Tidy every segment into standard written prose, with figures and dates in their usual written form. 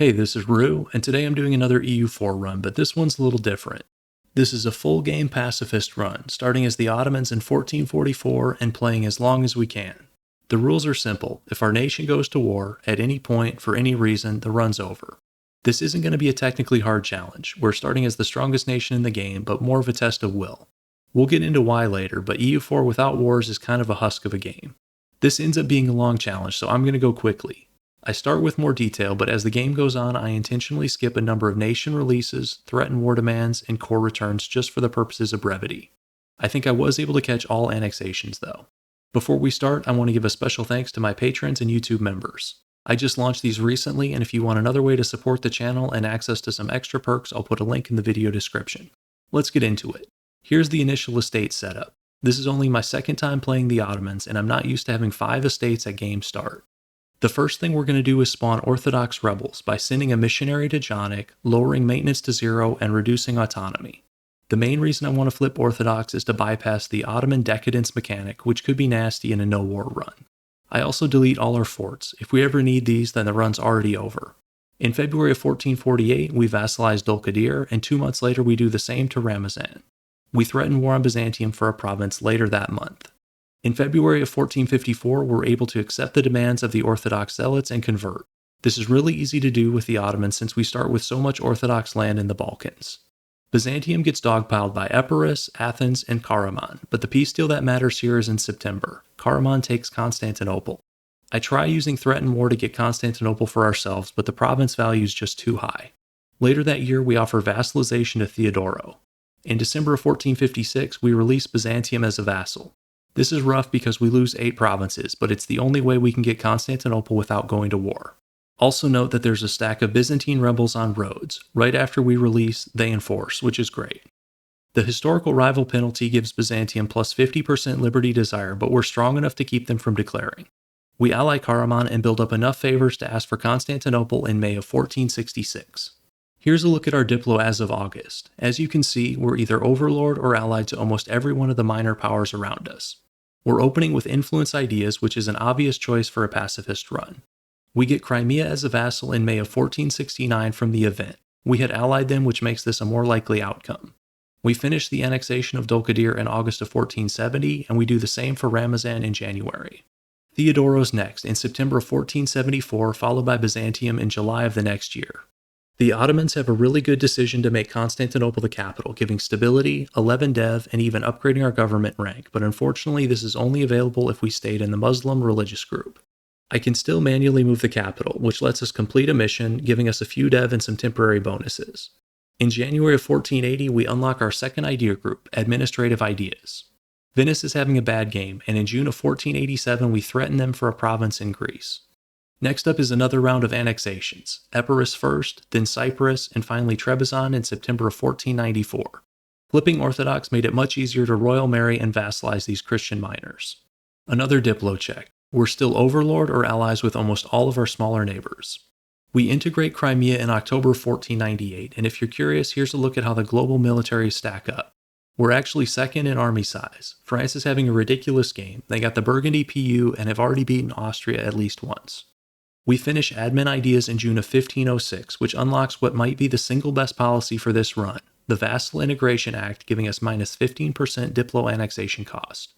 Hey, this is Rue, and today I'm doing another EU4 run, but this one's a little different. This is a full game pacifist run, starting as the Ottomans in 1444 and playing as long as we can. The rules are simple. If our nation goes to war, at any point, for any reason, the run's over. This isn't going to be a technically hard challenge. We're starting as the strongest nation in the game, but more of a test of will. We'll get into why later, but EU4 without wars is kind of a husk of a game. This ends up being a long challenge, so I'm going to go quickly. I start with more detail, but as the game goes on, I intentionally skip a number of nation releases, threatened war demands, and core returns just for the purposes of brevity. I think I was able to catch all annexations though. Before we start, I want to give a special thanks to my patrons and YouTube members. I just launched these recently, and if you want another way to support the channel and access to some extra perks, I'll put a link in the video description. Let's get into it. Here's the initial estate setup. This is only my second time playing the Ottomans, and I'm not used to having 5 estates at game start. The first thing we're going to do is spawn Orthodox rebels by sending a missionary to Jonik, lowering maintenance to 0, and reducing autonomy. The main reason I want to flip Orthodox is to bypass the Ottoman decadence mechanic, which could be nasty in a no-war run. I also delete all our forts. If we ever need these, then the run's already over. In February of 1448, we vassalized Dulkadir, and 2 months later we do the same to Ramazan. We threaten war on Byzantium for a province later that month. In February of 1454, we're able to accept the demands of the Orthodox zealots and convert. This is really easy to do with the Ottomans since we start with so much Orthodox land in the Balkans. Byzantium gets dogpiled by Epirus, Athens, and Karaman, but the peace deal that matters here is in September. Karaman takes Constantinople. I try using threatened war to get Constantinople for ourselves, but the province value is just too high. Later that year, we offer vassalization to Theodoro. In December of 1456, we release Byzantium as a vassal. This is rough because we lose 8 provinces, but it's the only way we can get Constantinople without going to war. Also note that there's a stack of Byzantine rebels on Rhodes. Right after we release, they enforce, which is great. The historical rival penalty gives Byzantium plus 50% liberty desire, but we're strong enough to keep them from declaring. We ally Karaman and build up enough favors to ask for Constantinople in May of 1466. Here's a look at our Diplo as of August. As you can see, we're either overlord or allied to almost every one of the minor powers around us. We're opening with influence ideas, which is an obvious choice for a pacifist run. We get Crimea as a vassal in May of 1469 from the event. We had allied them, which makes this a more likely outcome. We finish the annexation of Dulkadir in August of 1470, and we do the same for Ramazan in January. Theodoro's next in September of 1474, followed by Byzantium in July of the next year. The Ottomans have a really good decision to make Constantinople the capital, giving stability, 11 dev, and even upgrading our government rank, but unfortunately this is only available if we stayed in the Muslim religious group. I can still manually move the capital, which lets us complete a mission, giving us a few dev and some temporary bonuses. In January of 1480, we unlock our second idea group, Administrative Ideas. Venice is having a bad game, and in June of 1487 we threaten them for a province in Greece. Next up is another round of annexations, Epirus first, then Cyprus, and finally Trebizond in September of 1494. Flipping Orthodox made it much easier to royal marry and vassalize these Christian minors. Another Diplo check. We're still overlord or allies with almost all of our smaller neighbors. We integrate Crimea in October of 1498, and if you're curious, here's a look at how the global militaries stack up. We're actually second in army size. France is having a ridiculous game. They got the Burgundy PU and have already beaten Austria at least once. We finish admin ideas in June of 1506, which unlocks what might be the single best policy for this run, the Vassal Integration Act, giving us minus 15% Diplo annexation cost.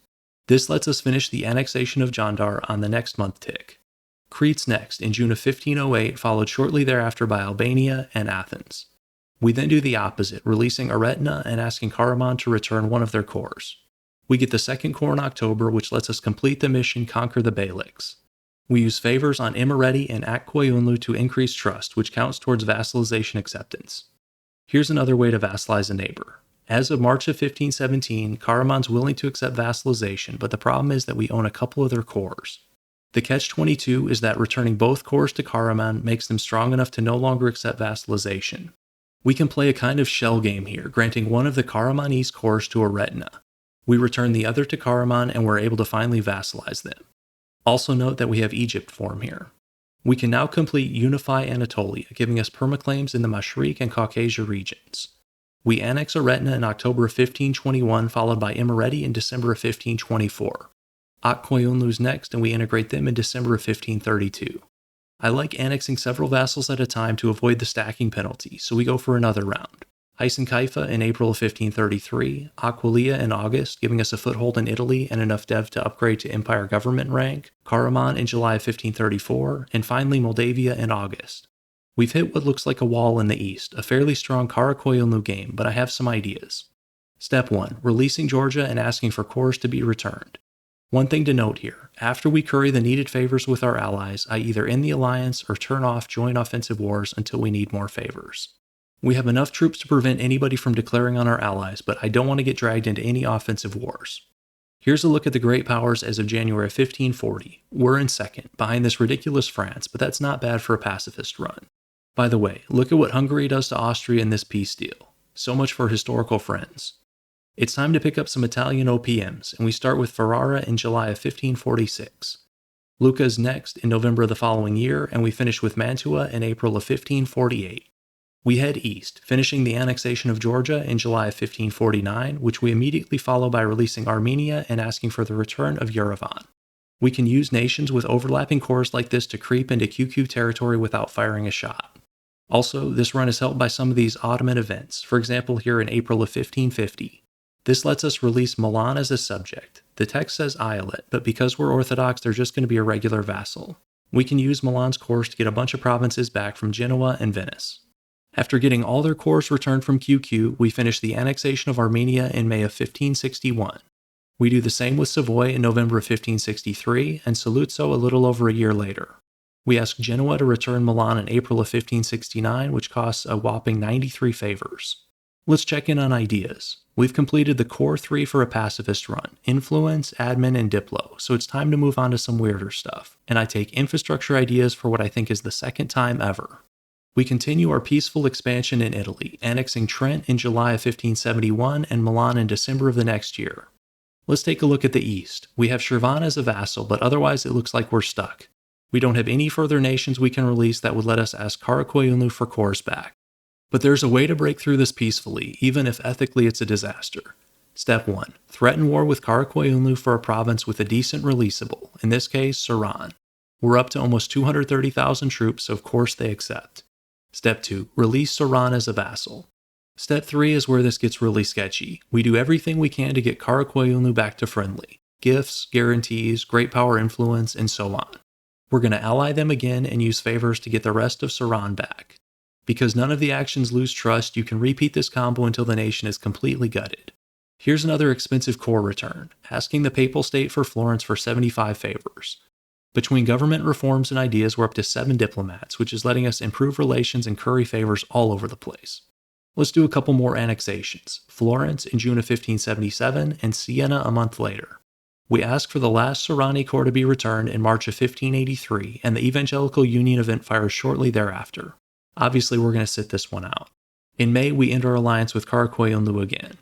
This lets us finish the annexation of Jandar on the next month tick. Crete's next in June of 1508, followed shortly thereafter by Albania and Athens. We then do the opposite, releasing Aretna and asking Karaman to return one of their cores. We get the second core in October, which lets us complete the mission Conquer the Beyliks. We use favors on Imereti and Akkoyunlu to increase trust, which counts towards vassalization acceptance. Here's another way to vassalize a neighbor. As of March of 1517, Karaman's willing to accept vassalization, but the problem is that we own a couple of their cores. The catch-22 is that returning both cores to Karaman makes them strong enough to no longer accept vassalization. We can play a kind of shell game here, granting one of the Karamanese cores to Aretna. We return the other to Karaman and we're able to finally vassalize them. Also note that we have Egypt form here. We can now complete Unify Anatolia, giving us permaclaims in the Mashriq and Caucasia regions. We annex Aretna in October of 1521, followed by Imereti in December of 1524. Akkoyunlu's next, and we integrate them in December of 1532. I like annexing several vassals at a time to avoid the stacking penalty, so we go for another round. Hyson-Kaifa in April of 1533, Aquileia in August, giving us a foothold in Italy and enough dev to upgrade to Empire Government rank, Karaman in July of 1534, and finally Moldavia in August. We've hit what looks like a wall in the east, a fairly strong Karakoyunlu game, but I have some ideas. Step 1. Releasing Georgia and asking for cores to be returned. One thing to note here, after we curry the needed favors with our allies, I either end the alliance or turn off joint offensive wars until we need more favors. We have enough troops to prevent anybody from declaring on our allies, but I don't want to get dragged into any offensive wars. Here's a look at the great powers as of January 1540. We're in second, behind this ridiculous France, but that's not bad for a pacifist run. By the way, look at what Hungary does to Austria in this peace deal. So much for historical friends. It's time to pick up some Italian OPMs, and we start with Ferrara in July of 1546. Lucca is next in November of the following year, and we finish with Mantua in April of 1548. We head east, finishing the annexation of Georgia in July of 1549, which we immediately follow by releasing Armenia and asking for the return of Yerevan. We can use nations with overlapping cores like this to creep into QQ territory without firing a shot. Also, this run is helped by some of these Ottoman events, for example here in April of 1550. This lets us release Milan as a subject. The text says Eyalet, but because we're Orthodox, they're just going to be a regular vassal. We can use Milan's cores to get a bunch of provinces back from Genoa and Venice. After getting all their cores returned from QQ, we finish the annexation of Armenia in May of 1561. We do the same with Savoy in November of 1563, and Saluzzo a little over a year later. We ask Genoa to return Milan in April of 1569, which costs a whopping 93 favors. Let's check in on ideas. We've completed the core 3 for a pacifist run, influence, admin, and diplo, so it's time to move on to some weirder stuff, and I take infrastructure ideas for what I think is the second time ever. We continue our peaceful expansion in Italy, annexing Trent in July of 1571 and Milan in December of the next year. Let's take a look at the east. We have Shirvan as a vassal, but otherwise it looks like we're stuck. We don't have any further nations we can release that would let us ask Karakoyunlu for cores back. But there's a way to break through this peacefully, even if ethically it's a disaster. Step 1. Threaten war with Karakoyunlu for a province with a decent releasable, in this case, Saran. We're up to almost 230,000 troops, so of course they accept. Step 2. Release Saran as a vassal. Step 3 is where this gets really sketchy. We do everything we can to get Karakoyunlu back to friendly. Gifts, guarantees, great power influence, and so on. We're going to ally them again and use favors to get the rest of Saran back. Because none of the actions lose trust, you can repeat this combo until the nation is completely gutted. Here's another expensive core return, asking the Papal State for Florence for 75 favors. Between government reforms and ideas, we're up to 7 diplomats, which is letting us improve relations and curry favors all over the place. Let's do a couple more annexations, Florence in June of 1577 and Siena a month later. We ask for the last Sorani core to be returned in March of 1583, and the Evangelical Union event fires shortly thereafter. Obviously, we're going to sit this one out. In May, we end our alliance with Karakoyunlu again.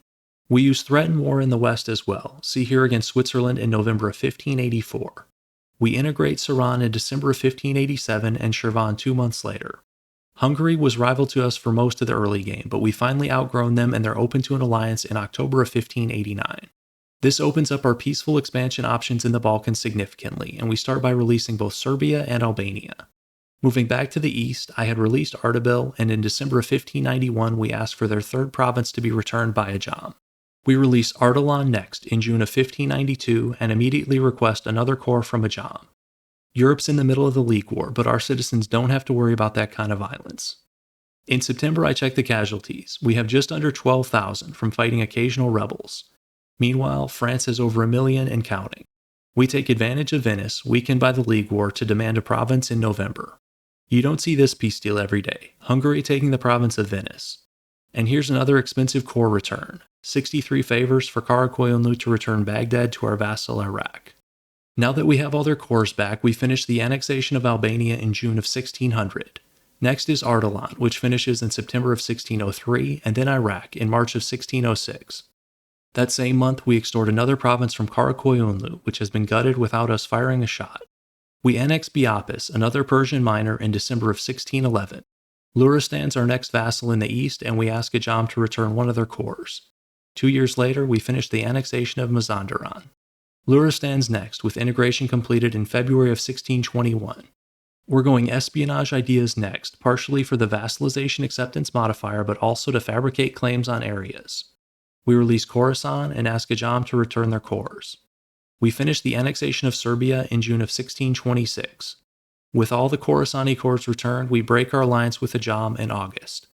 We use threaten war in the west as well, see here against Switzerland in November of 1584. We integrate Saran in December of 1587 and Shirvan 2 months later. Hungary was rival to us for most of the early game, but we finally outgrown them and they're open to an alliance in October of 1589. This opens up our peaceful expansion options in the Balkans significantly, and we start by releasing both Serbia and Albania. Moving back to the east, I had released Ardabil, and in December of 1591 we asked for their third province to be returned by Ajam. We release Ardalan next in June of 1592 and immediately request another core from Ajam. Europe's in the middle of the League War, but our citizens don't have to worry about that kind of violence. In September I checked the casualties. We have just under 12,000 from fighting occasional rebels. Meanwhile, France has over 1 million and counting. We take advantage of Venice, weakened by the League War, to demand a province in November. You don't see this peace deal every day, Hungary taking the province of Venice. And here's another expensive core return, 63 favors for Karakoyunlu to return Baghdad to our vassal Iraq. Now that we have all their cores back, we finish the annexation of Albania in June of 1600. Next is Ardalan, which finishes in September of 1603, and then Iraq in March of 1606. That same month, we extort another province from Karakoyunlu, which has been gutted without us firing a shot. We annex Biapis, another Persian minor, in December of 1611. Luristan's our next vassal in the east, and we ask Ajam to return one of their cores. 2 years later, we finish the annexation of Mazandaran. Luristan's next, with integration completed in February of 1621. We're going espionage ideas next, partially for the vassalization acceptance modifier, but also to fabricate claims on areas. We release Khorasan and ask Ajam to return their cores. We finish the annexation of Serbia in June of 1626. With all the Khorasani cores returned, we break our alliance with Ajam in August.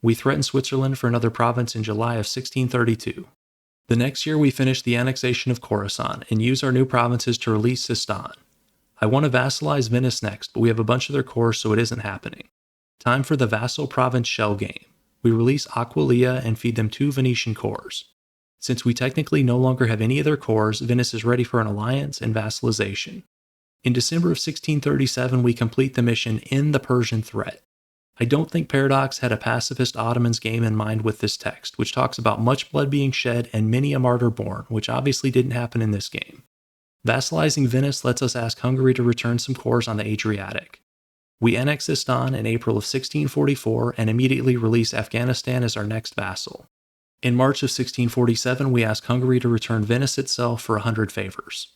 We threaten Switzerland for another province in July of 1632. The next year we finish the annexation of Khorasan and use our new provinces to release Sistan. I want to vassalize Venice next, but we have a bunch of their cores, so it isn't happening. Time for the vassal province shell game. We release Aquileia and feed them 2 Venetian cores. Since we technically no longer have any of their cores, Venice is ready for an alliance and vassalization. In December of 1637, we complete the mission In the Persian Threat. I don't think Paradox had a pacifist Ottomans game in mind with this text, which talks about much blood being shed and many a martyr born, which obviously didn't happen in this game. Vassalizing Venice lets us ask Hungary to return some cores on the Adriatic. We annex Sistan in April of 1644 and immediately release Afghanistan as our next vassal. In March of 1647, we ask Hungary to return Venice itself for 100 favors.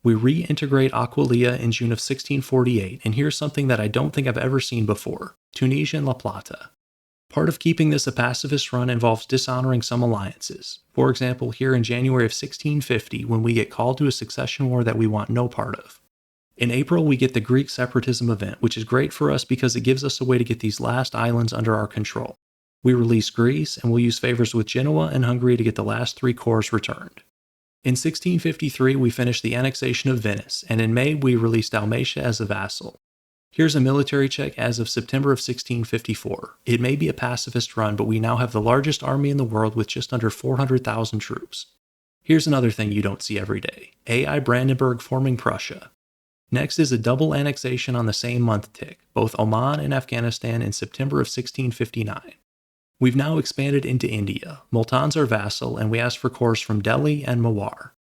We reintegrate Aquileia in June of 1648, and here's something that I don't think I've ever seen before: Tunisia and La Plata. Part of keeping this a pacifist run involves dishonoring some alliances. For example, here in January of 1650, when we get called to a succession war that we want no part of. In April, we get the Greek separatism event, which is great for us because it gives us a way to get these last islands under our control. We release Greece, and we'll use favors with Genoa and Hungary to get the last 3 cores returned. In 1653, we finish the annexation of Venice, and in May, we release Dalmatia as a vassal. Here's a military check as of September of 1654. It may be a pacifist run, but we now have the largest army in the world with just under 400,000 troops. Here's another thing you don't see every day: AI Brandenburg forming Prussia. Next is a double annexation on the same month tick, both Oman and Afghanistan in September of 1659. We've now expanded into India. Multan's our vassal, and we ask for cores from Delhi and Mewar.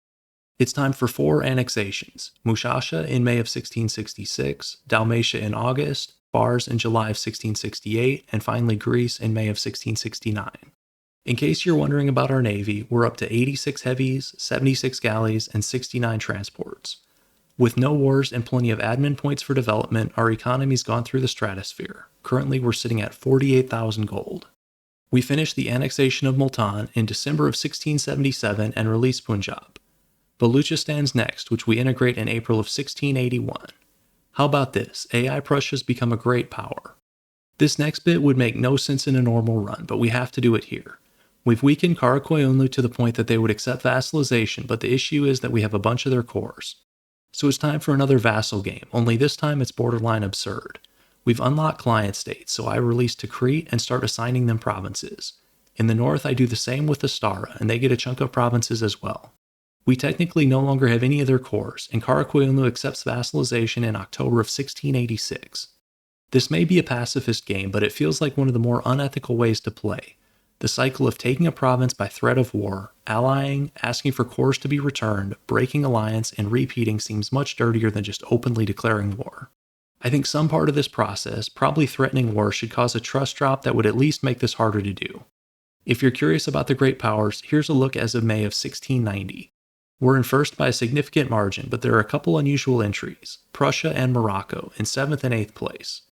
It's time for 4 annexations: Mushasha in May of 1666, Dalmatia in August, Fars in July of 1668, and finally Greece in May of 1669. In case you're wondering about our navy, we're up to 86 heavies, 76 galleys, and 69 transports. With no wars and plenty of admin points for development, our economy's gone through the stratosphere. Currently, we're sitting at 48,000 gold. We finished the annexation of Multan in December of 1677 and released Punjab. Baluchistan's next, which we integrate in April of 1681. How about this? AI Prussia's become a great power. This next bit would make no sense in a normal run, but we have to do it here. We've weakened Karakoyunlu to the point that they would accept vassalization, but the issue is that we have a bunch of their cores. So it's time for another vassal game, only this time it's borderline absurd. We've unlocked client states, so I release Tikrit and start assigning them provinces. In the north, I do the same with Astara, and they get a chunk of provinces as well. We technically no longer have any of their cores, and Karakoyunlu accepts vassalization in October of 1686. This may be a pacifist game, but it feels like one of the more unethical ways to play. The cycle of taking a province by threat of war, allying, asking for cores to be returned, breaking alliance, and repeating seems much dirtier than just openly declaring war. I think some part of this process, probably threatening war, should cause a trust drop that would at least make this harder to do. If you're curious about the Great Powers, here's a look as of May of 1690. We're in first by a significant margin, but there are a couple unusual entries: Prussia and Morocco in 7th and 8th place.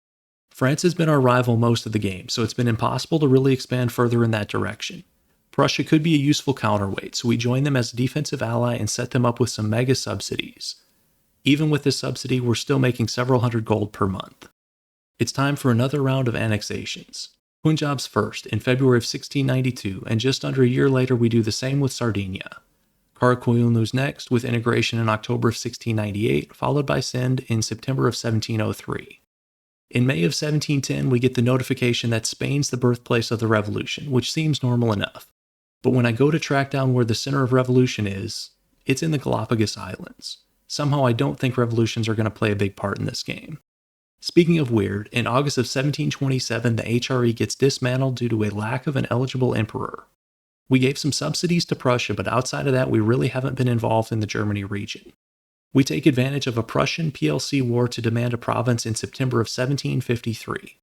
France has been our rival most of the game, so it's been impossible to really expand further in that direction. Prussia could be a useful counterweight, so we join them as a defensive ally and set them up with some mega subsidies. Even with this subsidy, we're still making several hundred gold per month. It's time for another round of annexations. Punjab's first in February of 1692, and just under a year later we do the same with Sardinia. Karakoyunlu's next, with integration in October of 1698, followed by Sindh in September of 1703. In May of 1710, we get the notification that Spain's the birthplace of the revolution, which seems normal enough. But when I go to track down where the center of revolution is, it's in the Galapagos Islands. Somehow I don't think revolutions are going to play a big part in this game. Speaking of weird, in August of 1727, the HRE gets dismantled due to a lack of an eligible emperor. We gave some subsidies to Prussia, but outside of that, we really haven't been involved in the Germany region. We take advantage of a Prussian PLC war to demand a province in September of 1753.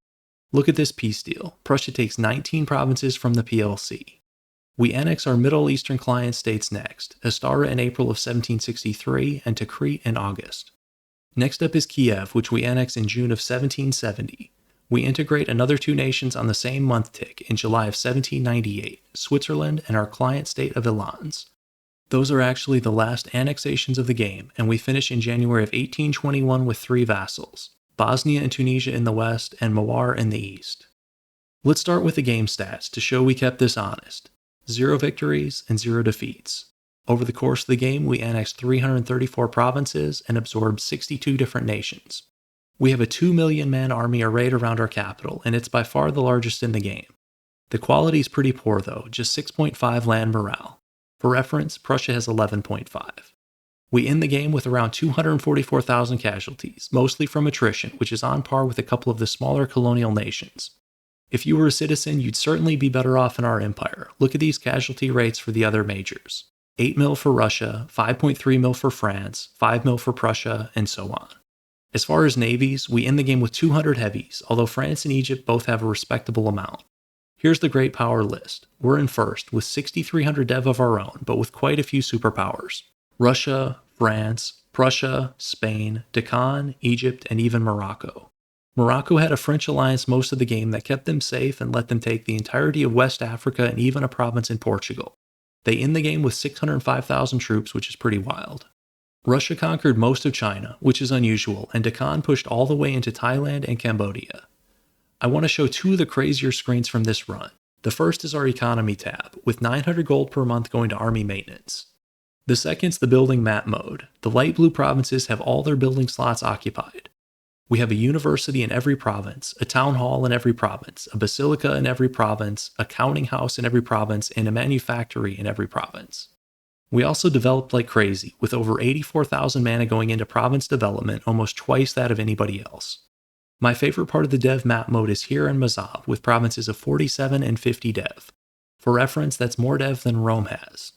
Look at this peace deal. Prussia takes 19 provinces from the PLC. We annex our Middle Eastern client states next, Astara in April of 1763 and Tikrit in August. Next up is Kiev, which we annex in June of 1770. We integrate another two nations on the same month tick in July of 1798, Switzerland and our client state of Ilans. Those are actually the last annexations of the game, and we finish in January of 1821 with three vassals, Bosnia and Tunisia in the west and Mawar in the east. Let's start with the game stats to show we kept this honest. 0 victories and 0 defeats. Over the course of the game, we annexed 334 provinces and absorbed 62 different nations. We have a 2 million man army arrayed around our capital, and it's by far the largest in the game. The quality is pretty poor though, just 6.5 land morale. For reference, Prussia has 11.5. We end the game with around 244,000 casualties, mostly from attrition, which is on par with a couple of the smaller colonial nations. If you were a citizen, you'd certainly be better off in our empire. Look at these casualty rates for the other majors. 8 mil for Russia, 5.3 mil for France, 5 mil for Prussia, and so on. As far as navies, we end the game with 200 heavies, although France and Egypt both have a respectable amount. Here's the great power list. We're in first, with 6,300 dev of our own, but with quite a few superpowers. Russia, France, Prussia, Spain, Deccan, Egypt, and even Morocco. Morocco had a French alliance most of the game that kept them safe and let them take the entirety of West Africa and even a province in Portugal. They end the game with 605,000 troops, which is pretty wild. Russia conquered most of China, which is unusual, and Deccan pushed all the way into Thailand and Cambodia. I want to show two of the crazier screens from this run. The first is our economy tab, with 900 gold per month going to army maintenance. The second's the building map mode. The light blue provinces have all their building slots occupied. We have a university in every province, a town hall in every province, a basilica in every province, a counting house in every province, and a manufactory in every province. We also developed like crazy, with over 84,000 mana going into province development, almost twice that of anybody else. My favorite part of the dev map mode is here in Mazab, with provinces of 47 and 50 dev. For reference, that's more dev than Rome has.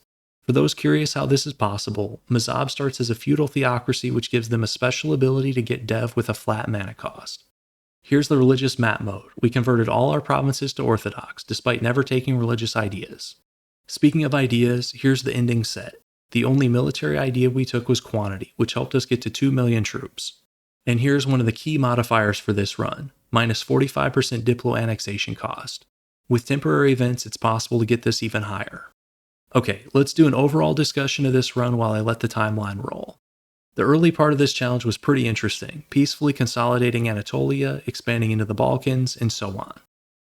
For those curious how this is possible, Mazab starts as a feudal theocracy which gives them a special ability to get dev with a flat mana cost. Here's the religious map mode. We converted all our provinces to Orthodox, despite never taking religious ideas. Speaking of ideas, here's the ending set. The only military idea we took was quantity, which helped us get to 2 million troops. And here's one of the key modifiers for this run, minus 45% Diplo annexation cost. With temporary events, it's possible to get this even higher. Okay, let's do an overall discussion of this run while I let the timeline roll. The early part of this challenge was pretty interesting, peacefully consolidating Anatolia, expanding into the Balkans, and so on.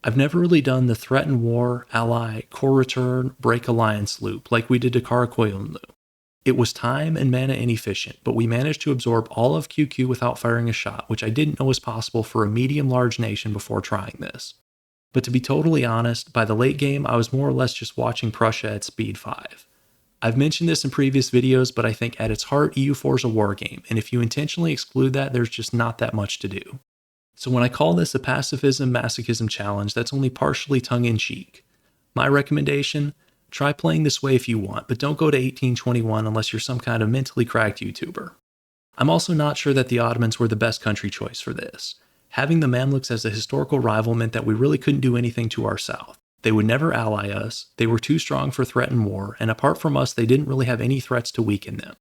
I've never really done the threaten war, ally, core return, break alliance loop like we did to Karakoyunlu. It was time and mana inefficient, but we managed to absorb all of QQ without firing a shot, which I didn't know was possible for a medium-large nation before trying this. But to be totally honest, by the late game, I was more or less just watching Prussia at speed 5. I've mentioned this in previous videos, but I think at its heart, EU4 is a war game, and if you intentionally exclude that, there's just not that much to do. So when I call this a Pacifism Masochism challenge, that's only partially tongue-in-cheek. My recommendation? Try playing this way if you want, but don't go to 1821 unless you're some kind of mentally cracked YouTuber. I'm also not sure that the Ottomans were the best country choice for this. Having the Mamluks as a historical rival meant that we really couldn't do anything to our south. They would never ally us, they were too strong for threat and war, and apart from us, they didn't really have any threats to weaken them.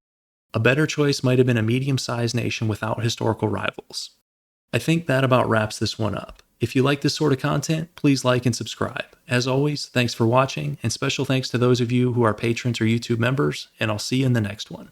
A better choice might have been a medium-sized nation without historical rivals. I think that about wraps this one up. If you like this sort of content, please like and subscribe. As always, thanks for watching, and special thanks to those of you who are patrons or YouTube members, and I'll see you in the next one.